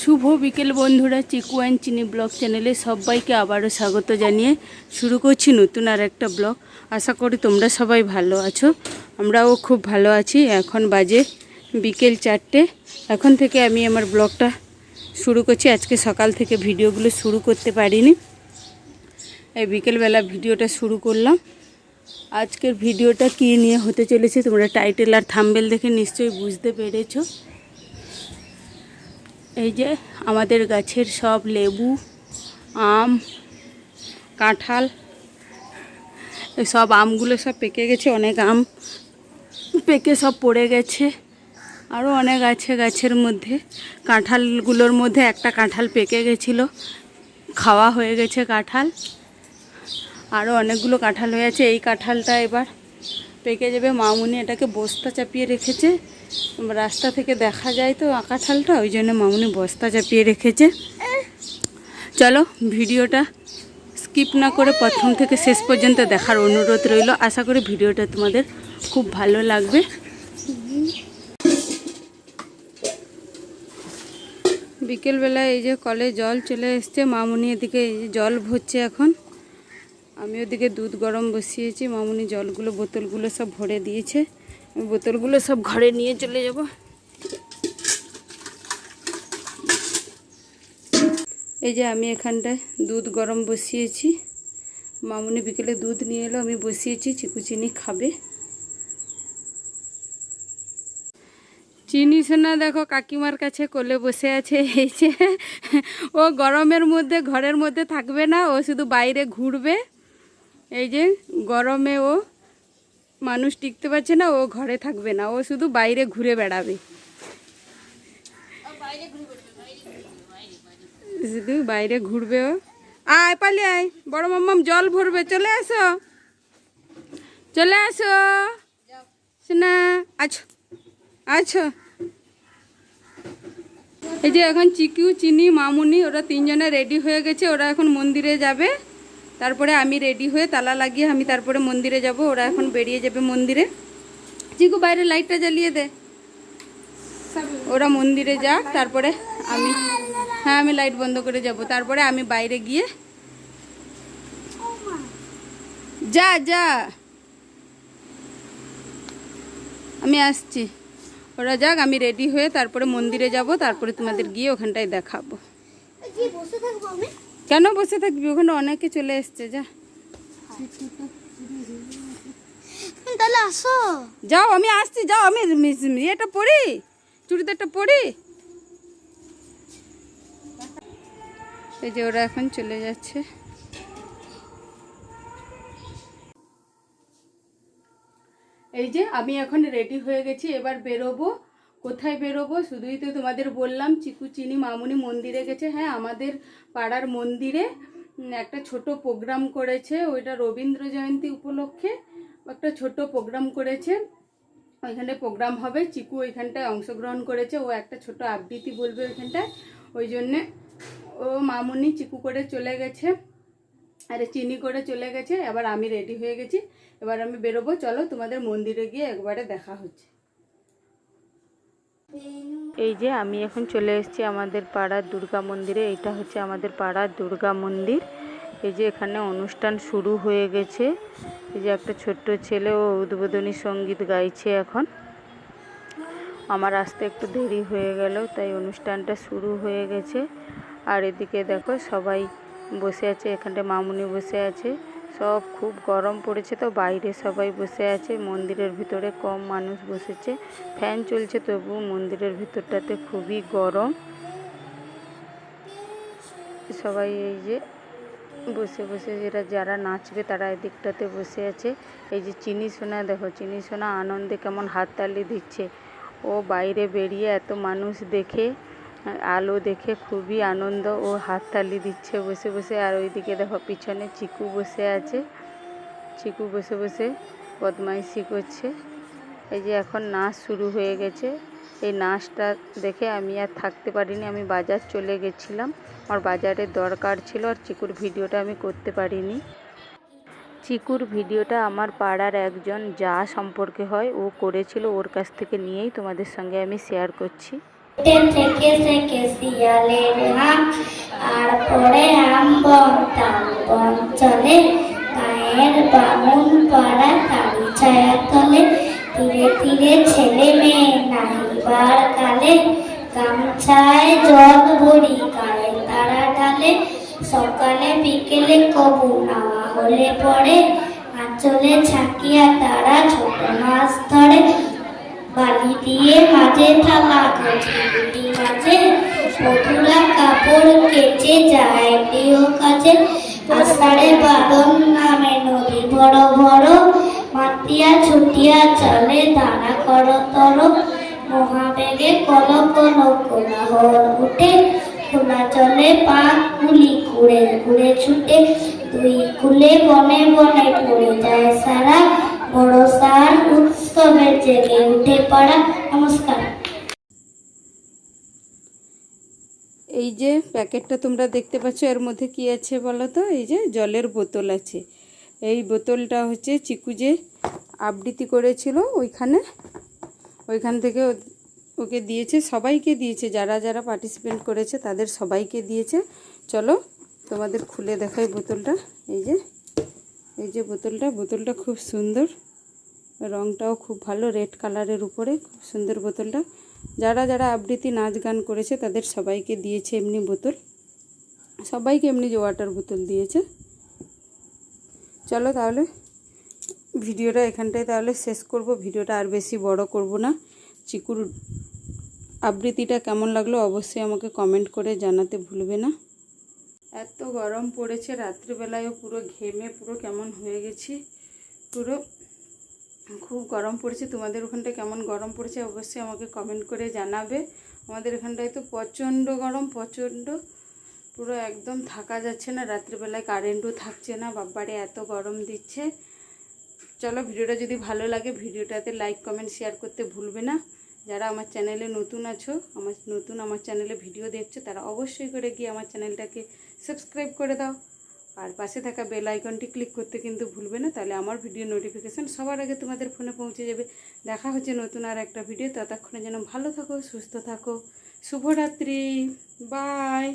শুভ বিকেল বন্ধুরা, চিকু অ্যান্ড চিনি ব্লগ চ্যানেলে সবাইকে আবারও স্বাগত জানিয়ে শুরু করছি নতুন আর একটা ব্লগ। আশা করি তোমরা সবাই ভালো আছো, আমরাও খুব ভালো আছি। এখন বাজে বিকেল 4টে। এখন থেকে আমি আমার ব্লগটা শুরু করছি। আজকে সকাল থেকে ভিডিওগুলো শুরু করতে পারিনি, এই বিকেলবেলা ভিডিওটা শুরু করলাম। আজকের ভিডিওটা কী নিয়ে হতে চলেছে তোমরা টাইটেল আর থাম্বনেল দেখে নিশ্চয়ই বুঝতে পেরেছো। এই যে আমাদের গাছের সব লেবু, আম, কাঁঠাল, সব আমগুলো সব পেকে গেছে। অনেক আম পেকে সব পড়ে গেছে, আরও অনেক আছে গাছের মধ্যে। কাঁঠালগুলোর মধ্যে একটা কাঁঠাল পেকে গেছিলো, খাওয়া হয়ে গেছে কাঁঠাল। আরও অনেকগুলো কাঁঠাল হয়ে আছে। এই কাঁঠালটা এবার পেকে যাবে। মামুনি এটাকে বস্তা চাপিয়ে রেখেছে, রাস্তা থেকে দেখা যায় তো কাঁঠালটা, ওই জন্য মামুনি বস্তা চাপিয়ে রেখেছে। চলো ভিডিওটা স্কিপ না করে প্রথম থেকে শেষ পর্যন্ত দেখার অনুরোধ রইল। আশা করি ভিডিওটা তোমাদের খুব ভালো লাগবে। বিকেলবেলায় এই যে কলে জল চলে এসছে, মামুনি এদিকে এই যে জল ভরছে। এখন আমি ওদিকে দুধ গরম বসিয়েছি। মামুনি জলগুলো বোতলগুলো সব ভরে দিয়েছে, আমি বোতলগুলো সব ঘরে নিয়ে চলে যাব। এই যে আমি এখানটায় দুধ গরম বসিয়েছি। মামুনি বিকেলে দুধ নিয়ে এলো, আমি বসিয়েছি। চিকু চিনি খাবে। চিনি সোনা দেখো কাকিমার কাছে কোলে বসে আছে। এই যে ও গরমের মধ্যে ঘরের মধ্যে থাকবে না, ও শুধু বাইরে ঘুরবে। এই যে গরমে ও মানুষ টিকতে পারছে না, ও ঘরে থাকবে না, ও শুধু বাইরে ঘুরে বেড়াবে। শুধু বাইরে ঘুরবে ও। আয় পালি আয়, বড় মাম্মাম জল ভরবে, চলে আসো চলে আসো সোনা। আছো আছো। এই যে এখন চিকু চিনি মামুনি ওরা তিনজনে রেডি হয়ে গেছে, ওরা এখন মন্দিরে যাবে। তারপরে আমি রেডি হয়ে তালা লাগিয়ে আমি তারপরে মন্দিরে যাব। ওরা এখন বেরিয়ে যাবে মন্দিরে। চিকু বাইরে লাইটটা জ্বালিয়ে দে। ওরা মন্দিরে যাক, তারপরে আমি, হ্যাঁ আমি লাইট বন্ধ করে যাব। তারপরে আমি বাইরে গিয়ে, যা যা আমি আসছি। ওরা যাক, আমি রেডি হয়ে তারপরে মন্দিরে যাব। তারপরে তোমাদের গিয়ে ওখানটায় দেখাবো। কেন বসে থাকবি? ওখানে অনেকে চলে এসছে। যা তাহলে আসো, যাও আমি আসছি। যাও আমি এটা পরি, চুড়িদারটা পরি। এই যে ওরা এখন চলে যাচ্ছে। এই যে আমি এখন রেডি হয়ে গেছি, এবার বেরোবো। কোথায় বেরোবো শুধুই তো তোমাদের বললাম। চিকু চিনি মামুনি মন্দিরে গেছে। হ্যাঁ, আমাদের পাড়ার মন্দিরে একটা ছোট প্রোগ্রাম করেছে, ওইটা রবীন্দ্র জয়ন্তী উপলক্ষে একটা ছোট প্রোগ্রাম করেছে। ওইখানে প্রোগ্রাম হবে, চিকু ওইখানটায় অংশগ্রহণ করেছে। ও একটা ছোট আবৃত্তি বলবে ওইখানটায়, ওই জন্যে ও মামুনি চিকু করে চলে গেছে, আরে চিনি করে চলে গেছে। এবার আমি রেডি হয়ে গেছি, এবার আমি বেরোবো। চলো তোমাদের মন্দিরে গিয়ে একবারে দেখা হচ্ছে। এই যে আমি এখন চলে এসেছি আমাদের পাড়ার দুর্গা মন্দিরে। এটা হচ্ছে আমাদের পাড়ার দুর্গা মন্দির। এই যে এখানে অনুষ্ঠান শুরু হয়ে গেছে। এই যে একটা ছোট্ট ছেলে ও উদ্বোধনী সঙ্গীত গাইছে। এখন আমার আসতে একটু দেরি হয়ে গেল, তাই অনুষ্ঠানটা শুরু হয়ে গেছে। আর এদিকে দেখো সবাই বসে আছে, এখানটায় মামুনি বসে আছে। সব খুব গরম পড়েছে তো বাইরে সবাই বসে আছে। মন্দিরের ভিতরে কম মানুষ বসেছে, ফ্যান চলছে, তবু মন্দিরের ভিতরটাতে খুবই গরম। সবাই এই যে বসে বসে যারা নাচবে তারা এদিকটাতে বসে আছে। এই যে চিনি সোনা দেখো, চিনি সোনা আনন্দে কেমন হাততালি দিচ্ছে। ও বাইরে বেরিয়ে এত মানুষ দেখে, আলো দেখে খুবই আনন্দ, ও হাততালি দিচ্ছে বসে বসে। আর ওইদিকে দেখো পিছনে চিকু বসে আছে, চিকু বসে বসে বদমাইশি করছে। এই যে এখন নাচ শুরু হয়ে গেছে। এই নাচটা দেখে আমি আর থাকতে পারিনি, আমি বাজার চলে গেছিলাম, আমার বাজারের দরকার ছিল, আর চিকুর ভিডিওটা আমি করতে পারিনি। চিকুর ভিডিওটা আমার পাড়ার একজন যা সম্পর্কে হয় ও করেছিল, ওর কাছ থেকে নিয়েই তোমাদের সঙ্গে আমি শেয়ার করছি। থেকে থেকে শিয়ালের হাম আর পরে আম বন চলে গায়ের বামুন পাড়া তারি ছায়া তলে ধীরে ধীরে ছেলে মেয়ে নাইবার কালে গামছায় জল ভরি গায়ে তারা ঢালে সকালে বিকেলে কবু নাওয়া হলে পরে আঁচলে ছাকিয়া তারা ছোট মাছ ধরে বালি দিয়ে মাঝে থাকা দুটি মাঝে বধুরা কাপড় কেচে যায় প্রিয় কাজে আষাঢ়ে বাদন নামে নদী বড় বড় মাতিয়া ছুটিয়া চলে দাঁড়া করতর মহাবেগে কল কল কোলাহল উঠে খোলা চলে পা গুলি ঘুরে ঘুরে ছুটে দুই কুলে বনে বনে পড়ে যায় সারা বড় সার উৎসবে জেগে উঠে পড়া। নমস্কার। এই যে প্যাকেটটা তোমরা দেখতে পাচ্ছ, এর মধ্যে কি আছে বলো তো? এই যে জলের বোতল আছে। এই বোতলটা হচ্ছে চিকু যে আবৃত্তি করেছিল ওইখান থেকে ওকে দিয়েছে, সবাইকে দিয়েছে, যারা যারা পার্টিসিপেট করেছে তাদের সবাইকে দিয়েছে। চলো তোমাদের খুলে দেখাই বোতলটা। এই যে বোতলটা খুব সুন্দর, রংটাও খুব ভালো, রেড কালারের উপরে, খুব সুন্দর বোতলটা। যারা যারা আবৃত্তি নাচ গান করেছে তাদের সবাইকে দিয়েছে এমনি বোতল, সবাইকে এমনি যে ওয়াটার বোতল দিয়েছে। চলো তাহলে ভিডিওটা এখানটায় তাহলে শেষ করব, ভিডিওটা আর বেশি বড় করব না। চিকুর আবৃত্তিটা কেমন লাগলো অবশ্যই আমাকে কমেন্ট করে জানাতে ভুলবে না। এত গরম পড়েছে, রাত্রিবেলায়ও পুরো ঘেমে পুরো কেমন হয়ে গেছি, পুরো খুব গরম পড়েছে। তোমাদের ওখানটায় কেমন গরম পড়েছে অবশ্যই আমাকে কমেন্ট করে জানাবে। আমাদের এখানটায় তো প্রচণ্ড গরম, প্রচণ্ড, পুরো একদম থাকা যাচ্ছে না। রাত্রিবেলায় কারেন্টও থাকছে না, বাব্বারে এত গরম দিচ্ছে। চলো ভিডিওটা যদি ভালো লাগে ভিডিওটাতে লাইক কমেন্ট শেয়ার করতে ভুলবে না। যারা আমার চ্যানেলে নতুন আছো, আমার চ্যানেলে ভিডিও দেখছো, তারা অবশ্যই করে গিয়ে আমার চ্যানেলটাকে সাবস্ক্রাইব করে দাও, আর পাশে থাকা বেল আইকনটি ক্লিক করতে কিন্তু ভুলবে না, তাহলে আমার ভিডিও নোটিফিকেশান সবার আগে তোমাদের ফোনে পৌঁছে যাবে। দেখা হচ্ছে নতুন আর একটা ভিডিও, ততক্ষণে যেন ভালো থাকো, সুস্থ থাকো। শুভরাত্রি, বাই।